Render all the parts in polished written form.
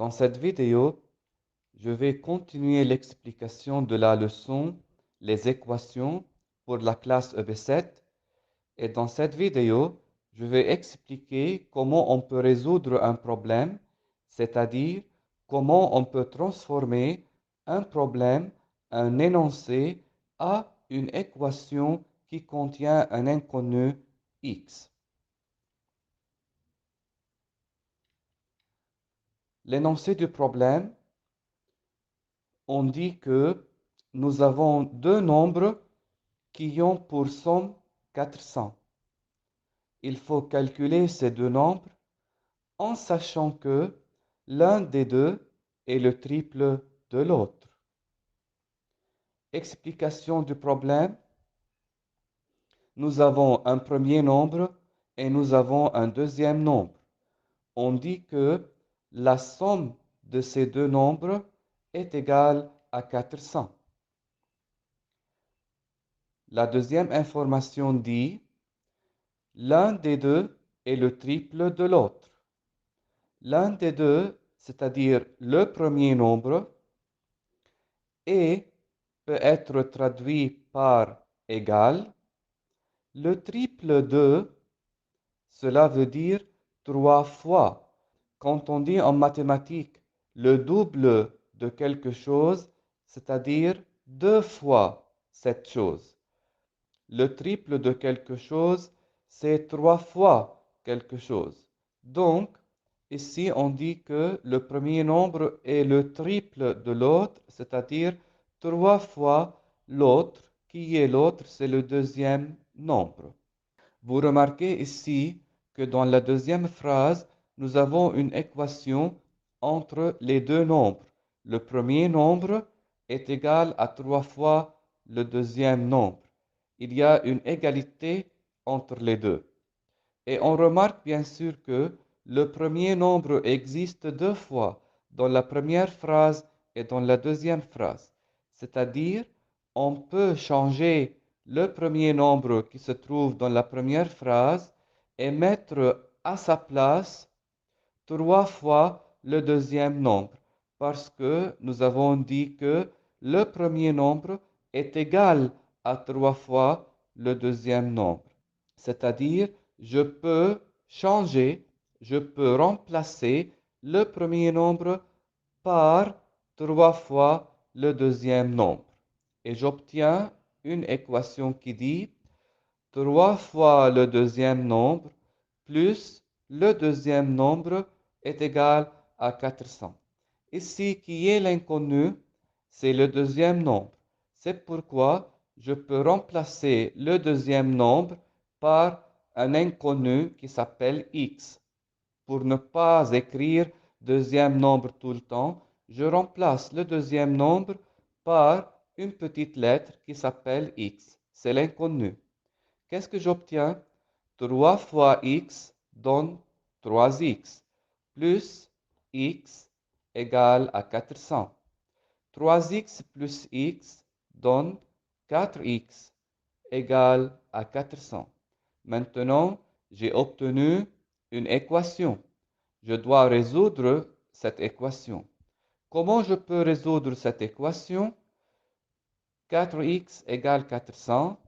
Dans cette vidéo, je vais continuer l'explication de la leçon Les équations pour la classe EB7 et dans cette vidéo, je vais expliquer comment on peut résoudre un problème, c'est-à-dire comment on peut transformer un problème, un énoncé, à une équation qui contient un inconnu x. L'énoncé du problème, on dit que nous avons deux nombres qui ont pour somme 400. Il faut calculer ces deux nombres en sachant que l'un des deux est le triple de l'autre. Explication du problème. Nous avons un premier nombre et nous avons un deuxième nombre. On dit que la somme de ces deux nombres est égale à 400. La deuxième information dit l'un des deux est le triple de l'autre. L'un des deux, c'est-à-dire le premier nombre, peut être traduit par égal. Le triple de, cela veut dire 3 fois. Quand on dit en mathématiques le double de quelque chose, c'est-à-dire 2 fois cette chose. Le triple de quelque chose, c'est 3 fois quelque chose. Donc, ici, on dit que le premier nombre est le triple de l'autre, c'est-à-dire 3 fois l'autre. Qui est l'autre? C'est le deuxième nombre. Vous remarquez ici que dans la deuxième phrase, nous avons une équation entre les deux nombres. Le premier nombre est égal à 3 fois le deuxième nombre. Il y a une égalité entre les deux. Et on remarque bien sûr que le premier nombre existe deux fois dans la première phrase et dans la deuxième phrase. C'est-à-dire, on peut changer le premier nombre qui se trouve dans la première phrase et mettre à sa place 3 fois le deuxième nombre. Parce que nous avons dit que le premier nombre est égal à 3 fois le deuxième nombre. C'est-à-dire, je peux changer, je peux remplacer le premier nombre par 3 fois le deuxième nombre. Et j'obtiens une équation qui dit 3 fois le deuxième nombre plus le deuxième nombre est égal à 400. Ici, qui est l'inconnu? C'est le deuxième nombre. C'est pourquoi je peux remplacer le deuxième nombre par un inconnu qui s'appelle x. Pour ne pas écrire deuxième nombre tout le temps, je remplace le deuxième nombre par une petite lettre qui s'appelle x. C'est l'inconnu. Qu'est-ce que j'obtiens? 3 fois x donne 3x, plus x égale à 400. 3x plus x donne 4x égale à 400. Maintenant, j'ai obtenu une équation. Je dois résoudre cette équation. Comment je peux résoudre cette équation? 4x égale 400.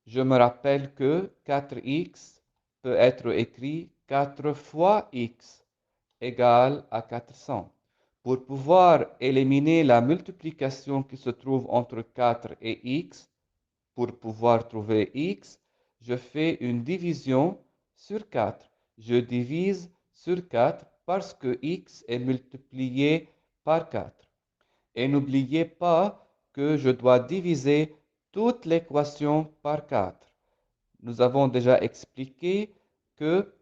Je me rappelle que 4x peut être écrit 4 fois x égale à 400. Pour pouvoir éliminer la multiplication qui se trouve entre 4 et x, pour pouvoir trouver x, je fais une division sur 4. Je divise sur 4 parce que x est multiplié par 4. Et n'oubliez pas que je dois diviser toute l'équation par 4. Nous avons déjà expliqué que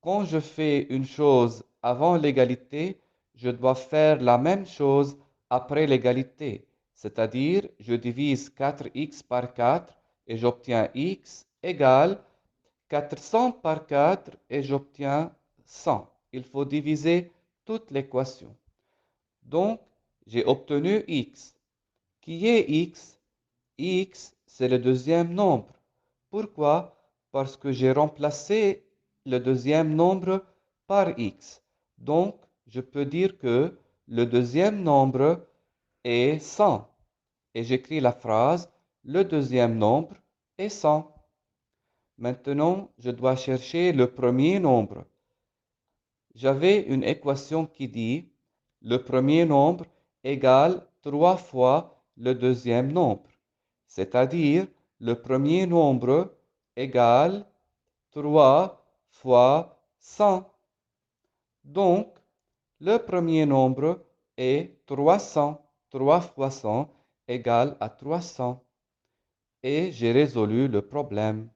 quand je fais une chose avant l'égalité, je dois faire la même chose après l'égalité. C'est-à-dire, je divise 4x par 4 et j'obtiens x égale 400 par 4 et j'obtiens 100. Il faut diviser toute l'équation. Donc, j'ai obtenu x. Qui est x? X, c'est le deuxième nombre. Pourquoi? Parce que j'ai remplacé le deuxième nombre par x. Donc, je peux dire que le deuxième nombre est 100. Et j'écris la phrase, le deuxième nombre est 100. Maintenant, je dois chercher le premier nombre. J'avais une équation qui dit le premier nombre égale 3 fois le deuxième nombre, c'est-à-dire le premier nombre égale 3 fois 100. Donc, le premier nombre est 300. 3 fois 100 égale à 300. Et j'ai résolu le problème.